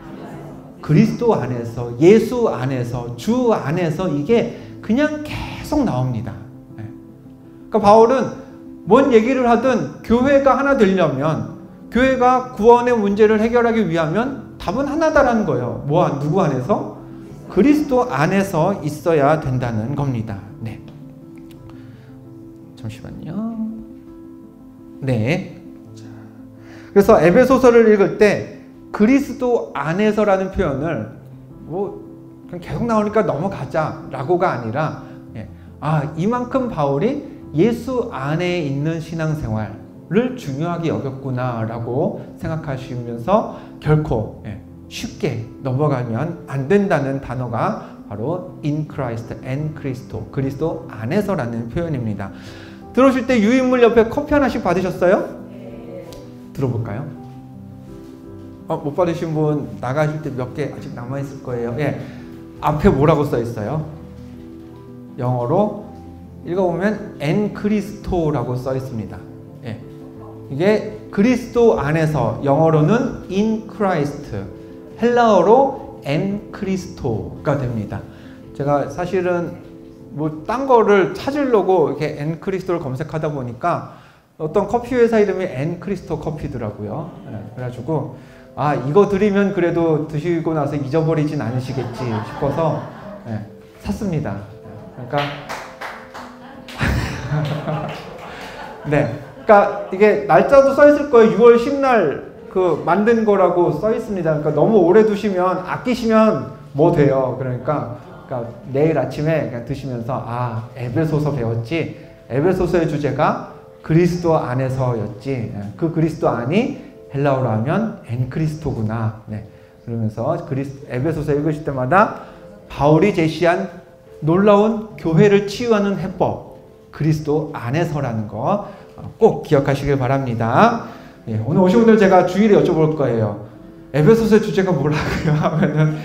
그리스도 안에서, 예수 안에서, 주 안에서 이게 그냥 계속 나옵니다. 예. 그러니까 바울은 뭔 얘기를 하든 교회가 하나 되려면, 교회가 구원의 문제를 해결하기 위하면 답은 하나다라는 거예요. 누구 안에서? 그리스도 안에서 있어야 된다는 겁니다. 네. 잠시만요. 네. 그래서 에베소서를 읽을 때 그리스도 안에서라는 표현을 그냥 계속 나오니까 넘어가자라고가 아니라 이만큼 바울이 예수 안에 있는 신앙생활을 중요하게 여겼구나라고 생각하시면서 결코 쉽게 넘어가면 안 된다는 단어가 바로 in Christ and Christo, 그리스도 안에서라는 표현입니다. 들어오실 때 유인물 옆에 커피 하나씩 받으셨어요? 네. 들어볼까요? 못 받으신 분 나가실 때 몇 개 아직 남아있을 거예요. 예. 앞에 뭐라고 써 있어요? 영어로 읽어보면 en Christo라고 써 있습니다. 예. 이게 그리스도 안에서, 영어로는 in Christ, 헬라어로 en Christo가 됩니다. 제가 사실은 딴 거를 찾으려고 이렇게 엔 크리스토를 검색하다 보니까 어떤 커피 회사 이름이 엔 크리스토 커피더라고요. 그래가지고 이거 드리면 그래도 드시고 나서 잊어버리진 않으시겠지 싶어서 샀습니다. 그러니까 네, 그러니까 이게 날짜도 써 있을 거예요. 6월 10날 그 만든 거라고 써 있습니다. 그러니까 너무 오래 두시면 아끼시면 뭐 돼요. 그러니까 내일 아침에 그냥 드시면서 에베소서 배웠지. 에베소서의 주제가 그리스도 안에서였지. 그 그리스도 안이 헬라어로 하면 엔 크리스토구나. 네. 그러면서 에베소서 읽으실 때마다 바울이 제시한 놀라운 교회를 치유하는 해법, 그리스도 안에서라는 거 꼭 기억하시길 바랍니다. 예, 오늘 오신 분들 제가 주일에 여쭤볼 거예요. 에베소서의 주제가 뭐라고요? 하면은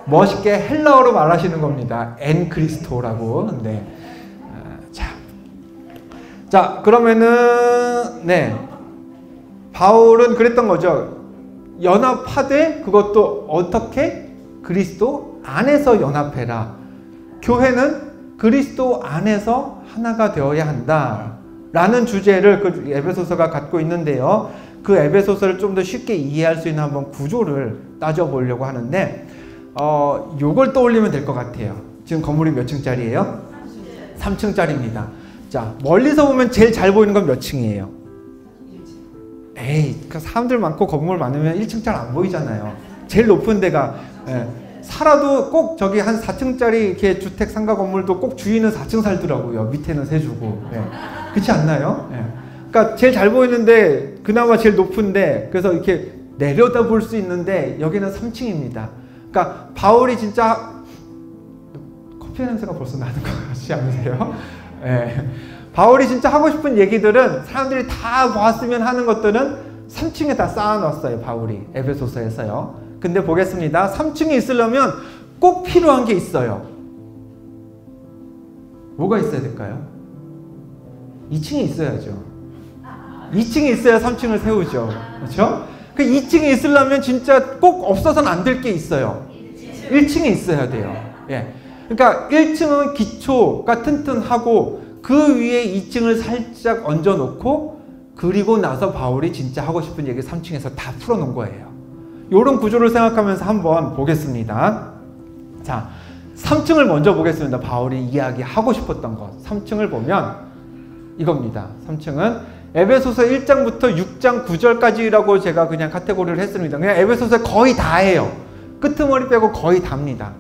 멋있게 헬라어로 말하시는 겁니다. 엔 크리스토라고. 네. 자, 그러면은 바울은 그랬던 거죠. 연합하되 그것도 어떻게? 그리스도 안에서 연합해라. 교회는 그리스도 안에서 하나가 되어야 한다 라는 주제를 그 에베소서가 갖고 있는데요. 그 에베소서를 좀 더 쉽게 이해할 수 있는 한번 구조를 따져보려고 하는데 요걸 떠올리면 될 것 같아요. 지금 건물이 몇 층짜리예요? 3층짜리입니다. 자, 멀리서 보면 제일 잘 보이는 건 몇 층이에요? 에이, 사람들 많고 건물 많으면 1층 잘 안 보이잖아요. 제일 높은 데가 살아도 꼭 저기 한 4층짜리 이렇게 주택 상가 건물도 꼭 주인은 4층 살더라고요. 밑에는 세주고. 그렇지 않나요? 그러니까 제일 잘 보이는데 그나마 제일 높은데, 그래서 이렇게 내려다 볼 수 있는데 여기는 3층입니다. 그러니까 바울이 진짜 커피 냄새가 벌써 나는 것 같지 않으세요? 바울이 진짜 하고 싶은 얘기들은 사람들이 다 봤으면 하는 것들은 3층에 다 쌓아놨어요. 바울이 에베소서에서요. 근데 보겠습니다. 3층에 있으려면 꼭 필요한 게 있어요. 뭐가 있어야 될까요? 2층에 있어야죠. 2층에 있어야 3층을 세우죠. 그렇죠? 그 2층에 있으려면 진짜 꼭 없어서는 안 될 게 있어요. 1층에 있어야 돼요. 그러니까 1층은 기초가 튼튼하고 그 위에 2층을 살짝 얹어놓고, 그리고 나서 바울이 진짜 하고 싶은 얘기 3층에서 다 풀어놓은 거예요. 이런 구조를 생각하면서 한번 보겠습니다. 자, 3층을 먼저 보겠습니다. 바울이 이야기하고 싶었던 것. 3층을 보면 이겁니다. 3층은 에베소서 1장부터 6장 9절까지라고 제가 그냥 카테고리를 했습니다. 그냥 에베소서 거의 다예요. 끄트머리 빼고 거의 답니다.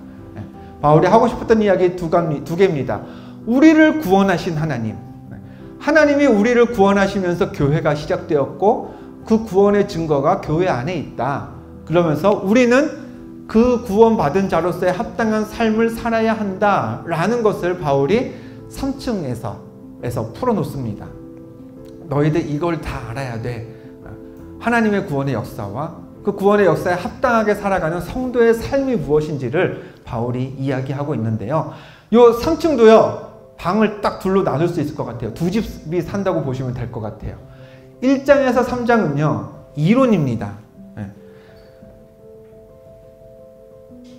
바울이 하고 싶었던 이야기 두 개입니다. 우리를 구원하신 하나님. 하나님이 우리를 구원하시면서 교회가 시작되었고 그 구원의 증거가 교회 안에 있다 그러면서 우리는 그 구원받은 자로서의 합당한 삶을 살아야 한다라는 것을 바울이 3층에서 풀어놓습니다. 너희들 이걸 다 알아야 돼. 하나님의 구원의 역사와 그 구원의 역사에 합당하게 살아가는 성도의 삶이 무엇인지를 바울이 이야기하고 있는데요. 요 3층도요. 방을 딱 둘로 나눌 수 있을 것 같아요. 두 집이 산다고 보시면 될 것 같아요. 1장에서 3장은요. 이론입니다.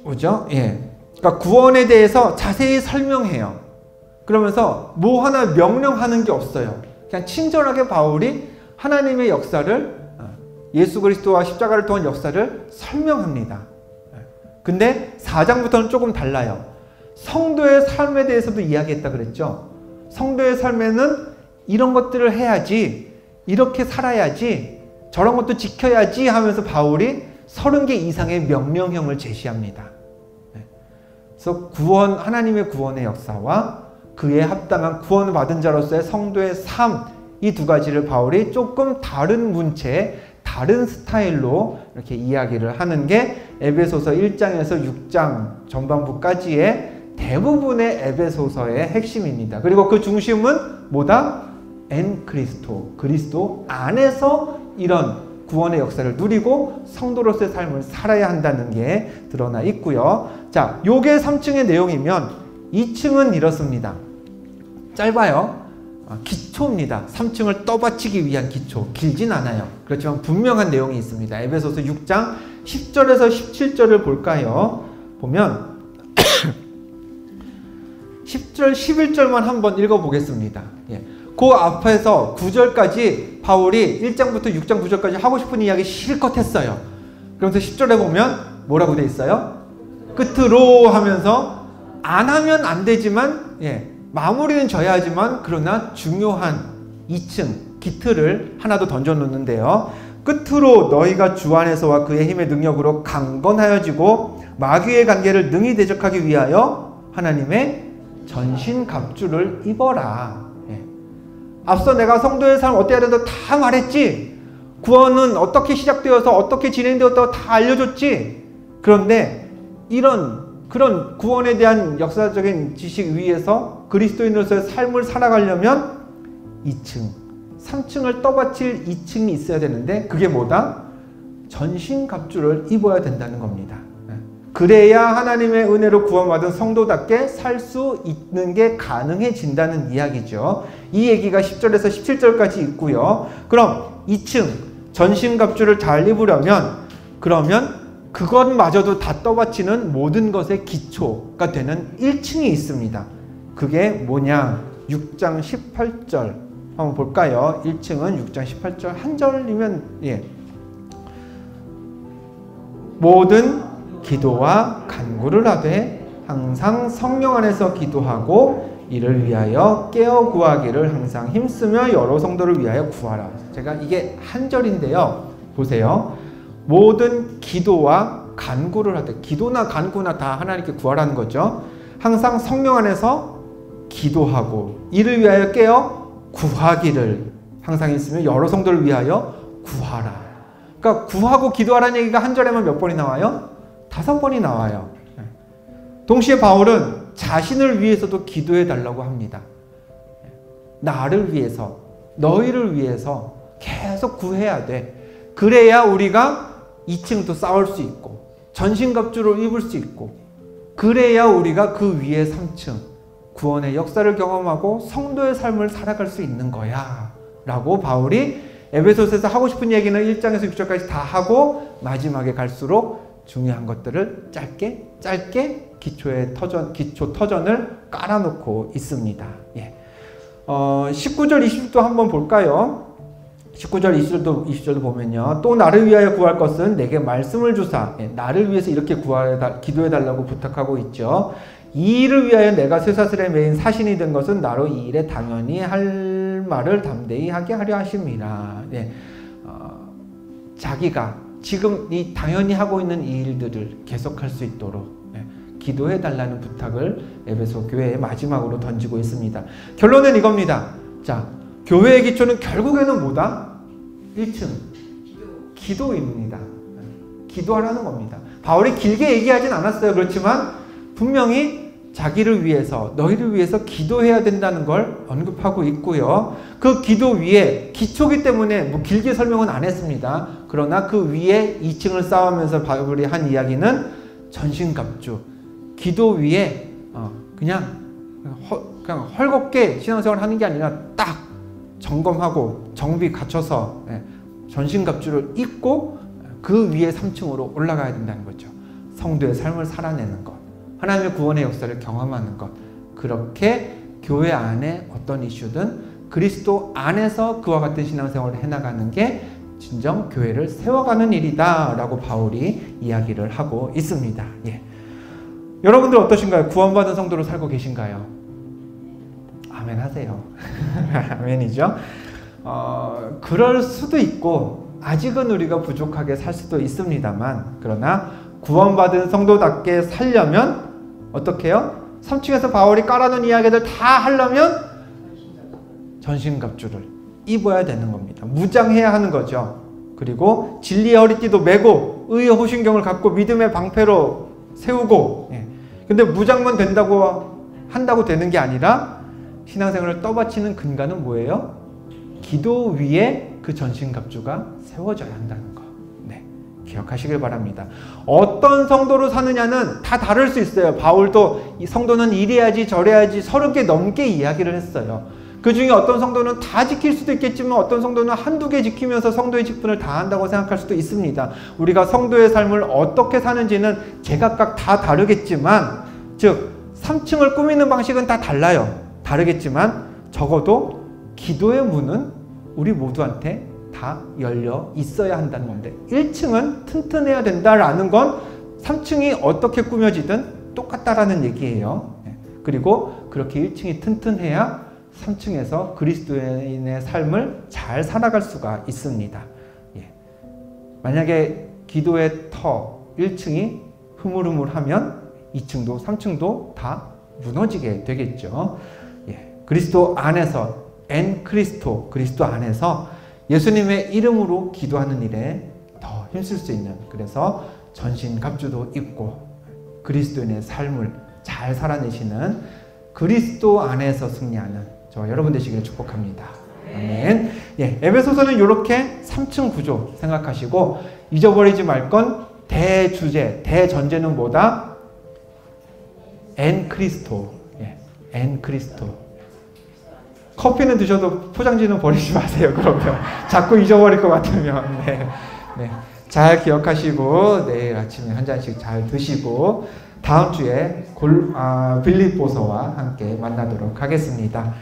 뭐죠? 그러니까 구원에 대해서 자세히 설명해요. 그러면서 뭐 하나 명령하는 게 없어요. 그냥 친절하게 바울이 하나님의 역사를, 예수 그리스도와 십자가를 통한 역사를 설명합니다. 근데 4장부터는 조금 달라요. 성도의 삶에 대해서도 이야기했다 그랬죠. 성도의 삶에는 이런 것들을 해야지, 이렇게 살아야지, 저런 것도 지켜야지 하면서 바울이 30개 이상의 명령형을 제시합니다. 그래서 하나님의 구원의 역사와 그에 합당한 구원을 받은 자로서의 성도의 삶, 이 두 가지를 바울이 조금 다른 문체, 다른 스타일로 이렇게 이야기를 하는 게 에베소서 1장에서 6장 전반부까지의 대부분의 에베소서의 핵심입니다. 그리고 그 중심은 뭐다? 엔 그리스도, 그리스도 안에서 이런 구원의 역사를 누리고 성도로서의 삶을 살아야 한다는 게 드러나 있고요. 자, 요게 3층의 내용이면 2층은 이렇습니다. 짧아요. 기초입니다. 3층을 떠받치기 위한 기초. 길진 않아요. 그렇지만 분명한 내용이 있습니다. 에베소서 6장 10절에서 17절을 볼까요? 보면 10절, 11절만 한번 읽어보겠습니다. 그 앞에서 9절까지 바울이 1장부터 6장 9절까지 하고 싶은 이야기 실컷 했어요. 그러면서 10절에 보면 뭐라고 돼 있어요? 끝으로 하면서 안 하면 안 되지만 마무리는 져야 하지만 그러나 중요한 2층 기틀을 하나 더 던져놓는데요. 끝으로 너희가 주 안에서와 그의 힘의 능력으로 강건하여지고 마귀의 관계를 능히 대적하기 위하여 하나님의 전신갑주를 입어라. 앞서 내가 성도의 삶 어때야 된다고 다 말했지. 구원은 어떻게 시작되어서 어떻게 진행되었다고 다 알려줬지. 그런데 그런 구원에 대한 역사적인 지식 위에서 그리스도인으로서의 삶을 살아가려면 2층, 3층을 떠받칠 2층이 있어야 되는데 그게 뭐다? 전신갑주를 입어야 된다는 겁니다. 그래야 하나님의 은혜로 구원받은 성도답게 살 수 있는 게 가능해진다는 이야기죠. 이 얘기가 10절에서 17절까지 있고요. 그럼 2층 전신갑주를 잘 입으려면 그러면 그것마저도 다 떠받치는 모든 것의 기초가 되는 1층이 있습니다. 그게 뭐냐? 6장 18절 한번 볼까요? 1층은 6장 18절 한 절이면 모든 기도와 간구를 하되 항상 성령 안에서 기도하고 이를 위하여 깨어 구하기를 항상 힘쓰며 여러 성도를 위하여 구하라. 제가 이게 한 절인데요. 보세요. 모든 기도와 간구를 하되, 기도나 간구나 다 하나님께 구하라는 거죠. 항상 성령 안에서 기도하고 이를 위하여 깨어 구하기를 항상 있으며 여러 성도를 위하여 구하라. 그러니까 구하고 기도하라는 얘기가 한 절에만 몇 번이 나와요? 5번이 나와요. 동시에 바울은 자신을 위해서도 기도해 달라고 합니다. 나를 위해서, 너희를 위해서 계속 구해야 돼. 그래야 우리가 2층도 싸울 수 있고 전신갑주를 입을 수 있고 그래야 우리가 그 위에 3층 구원의 역사를 경험하고 성도의 삶을 살아갈 수 있는 거야 라고 바울이 에베소서에서 하고 싶은 얘기는 1장에서 6절까지 다 하고 마지막에 갈수록 중요한 것들을 짧게 기초 터전을 깔아놓고 있습니다. 19절 20절도 한번 볼까요? 19절 20절도 보면요. 또 나를 위하여 구할 것은 내게 말씀을 주사. 나를 위해서 이렇게 기도해달라고 부탁하고 있죠. 이 일을 위하여 내가 쇠사슬에 매인 사신이 된 것은 나로 이 일에 당연히 할 말을 담대히 하게 하려 하심이라. 자기가 지금 이 당연히 하고 있는 이 일들을 계속할 수 있도록 기도해달라는 부탁을 에베소 교회의 마지막으로 던지고 있습니다. 결론은 이겁니다. 자, 교회의 기초는 결국에는 뭐다? 1층 기도입니다. 기도하라는 겁니다. 바울이 길게 얘기하진 않았어요. 그렇지만 분명히 자기를 위해서, 너희를 위해서 기도해야 된다는 걸 언급하고 있고요. 그 기도 위에, 기초기 때문에 뭐 길게 설명은 안 했습니다. 그러나 그 위에 2층을 쌓으면서 바울이 한 이야기는 전신갑주, 기도 위에 그냥 헐겁게 신앙생활을 하는 게 아니라 딱 점검하고 정비 갖춰서 전신갑주를 입고 그 위에 3층으로 올라가야 된다는 거죠. 성도의 삶을 살아내는 것, 하나님의 구원의 역사를 경험하는 것, 그렇게 교회 안에 어떤 이슈든 그리스도 안에서 그와 같은 신앙생활을 해나가는 게 진정 교회를 세워가는 일이다 라고 바울이 이야기를 하고 있습니다. 예. 여러분들 어떠신가요? 구원받은 성도로 살고 계신가요? 아멘 하세요. 아멘이죠. 그럴 수도 있고 아직은 우리가 부족하게 살 수도 있습니다만, 그러나 구원받은 성도답게 살려면 어떻게 해요? 3층에서 바울이 깔아놓은 이야기들 다 하려면 전신갑주를 입어야 되는 겁니다. 무장해야 하는 거죠. 그리고 진리의 허리띠도 메고 의의 호신경을 갖고 믿음의 방패로 세우고, 근데 무장만 한다고 되는 게 아니라 신앙생활을 떠받치는 근간은 뭐예요? 기도 위에 그 전신갑주가 세워져야 한다는 거. 기억하시길 바랍니다. 어떤 성도로 사느냐는 다 다를 수 있어요. 바울도 이 성도는 이래야지 저래야지 30개 넘게 이야기를 했어요. 그 중에 어떤 성도는 다 지킬 수도 있겠지만 어떤 성도는 한두 개 지키면서 성도의 직분을 다 한다고 생각할 수도 있습니다. 우리가 성도의 삶을 어떻게 사는지는 제각각 다 다르겠지만, 즉 3층을 꾸미는 방식은 다 달라요. 다르겠지만 적어도 기도의 문은 우리 모두한테 다 열려 있어야 한다는 건데, 1층은 튼튼해야 된다라는 건 3층이 어떻게 꾸며지든 똑같다라는 얘기예요. 그리고 그렇게 1층이 튼튼해야 3층에서 그리스도인의 삶을 잘 살아갈 수가 있습니다. 만약에 기도의 터 1층이 흐물흐물하면 2층도 3층도 다 무너지게 되겠죠. 그리스도 안에서 그리스도 안에서 예수님의 이름으로 기도하는 일에 더 힘쓸 수 있는, 그래서 전신갑주도 입고 그리스도인의 삶을 잘 살아내시는 그리스도 안에서 승리하는 저와 여러분 되시기를 축복합니다. 아멘. 에베소서는 이렇게 3층 구조 생각하시고, 잊어버리지 말 건 대주제, 대전제는 뭐다? 그리스도. 그리스도. 커피는 드셔도 포장지는 버리지 마세요. 그러면 자꾸 잊어버릴 것 같으면. 잘 기억하시고 내일 아침에 한 잔씩 잘 드시고 다음 주에 빌립보서와 함께 만나도록 하겠습니다.